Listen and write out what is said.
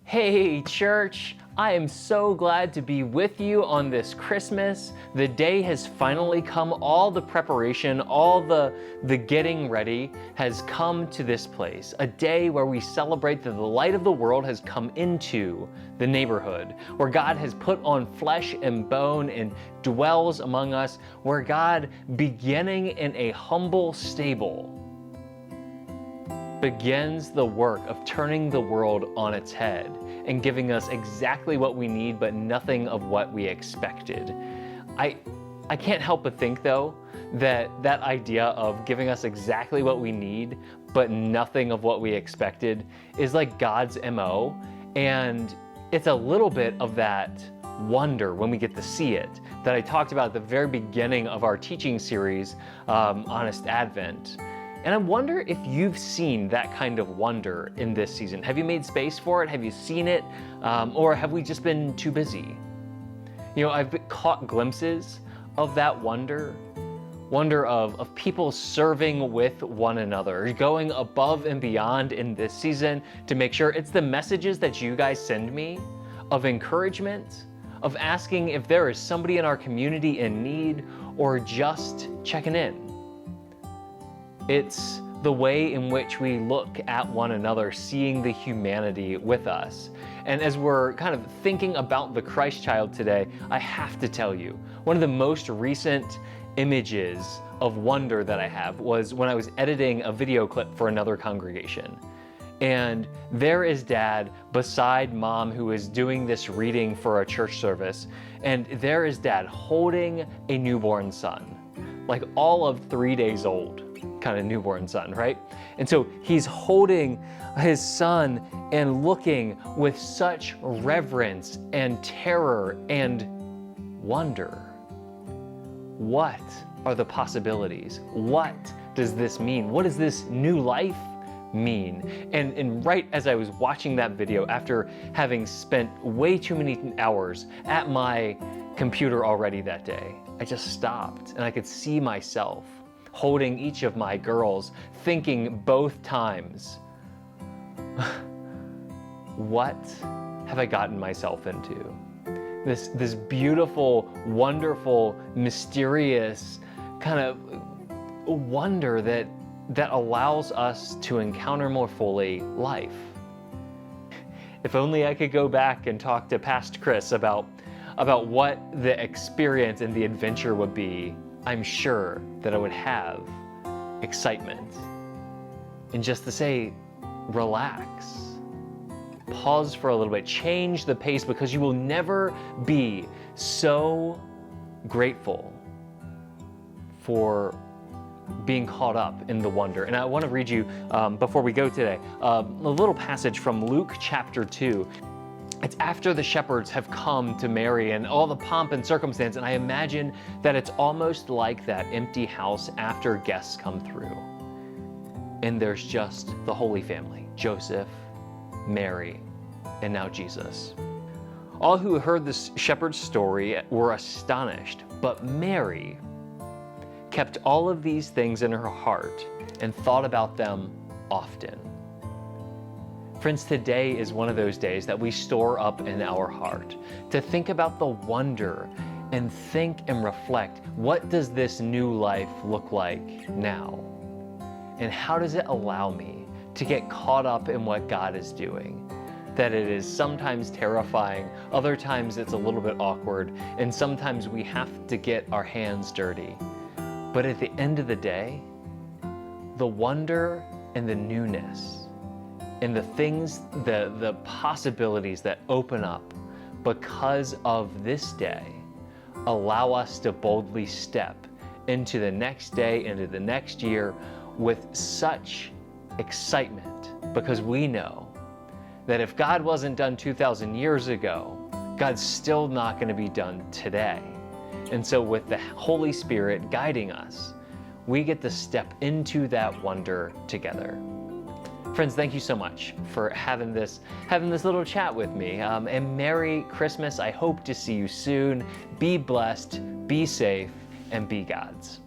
Hey church, I am so glad to be with you on this Christmas. The day has finally come. All the preparation, all the getting ready has come to this place. A day where we celebrate that the light of the world has come into the neighborhood, where God has put on flesh and bone and dwells among us, where God, beginning in a humble stable, begins the work of turning the world on its head and giving us exactly what we need, but nothing of what we expected. I can't help but think, though, that idea of giving us exactly what we need, but nothing of what we expected is like God's MO. And it's a little bit of that wonder when we get to see it that I talked about at the very beginning of our teaching series, Honest Advent. And I wonder if you've seen that kind of wonder in this season. Have you made space for it? Have you seen it? Or have we just been too busy? You know, I've caught glimpses of that wonder of people serving with one another, going above and beyond in this season to make sure it's the messages that you guys send me of encouragement, of asking if there is somebody in our community in need, or just checking in. It's the way in which we look at one another, seeing the humanity with us. And as we're kind of thinking about the Christ child today, I have to tell you, one of the most recent images of wonder that I have was when I was editing a video clip for another congregation. And there is Dad beside Mom, who is doing this reading for a church service. And there is Dad holding a newborn son, like all of 3 days old. Kind of newborn son, right? And so he's holding his son and looking with such reverence and terror and wonder. What are the possibilities? What does this mean? What does this new life mean? And right as I was watching that video, after having spent way too many hours at my computer already that day, I just stopped and I could see myself holding each of my girls, thinking both times, what have I gotten myself into? This beautiful, wonderful, mysterious kind of wonder that allows us to encounter more fully life. If only I could go back and talk to past Chris about what the experience and the adventure would be, I'm sure that I would have excitement. And just to say, relax, pause for a little bit, change the pace, because you will never be so grateful for being caught up in the wonder. And I want to read you, before we go today, a little passage from Luke chapter 2. It's after the shepherds have come to Mary and all the pomp and circumstance, and I imagine that it's almost like that empty house after guests come through. And there's just the Holy Family, Joseph, Mary, and now Jesus. All who heard this shepherd's story were astonished, but Mary kept all of these things in her heart and thought about them often. Friends, today is one of those days that we store up in our heart to think about the wonder and think and reflect, what does this new life look like now? And how does it allow me to get caught up in what God is doing? That it is sometimes terrifying, other times it's a little bit awkward, and sometimes we have to get our hands dirty. But at the end of the day, the wonder and the newness and the things, the possibilities that open up because of this day allow us to boldly step into the next day, into the next year with such excitement, because we know that if God wasn't done 2,000 years ago, God's still not going to be done today. And so with the Holy Spirit guiding us, we get to step into that wonder together. Friends, thank you so much for having this little chat with me. And Merry Christmas. I hope to see you soon. Be blessed, be safe, and be God's.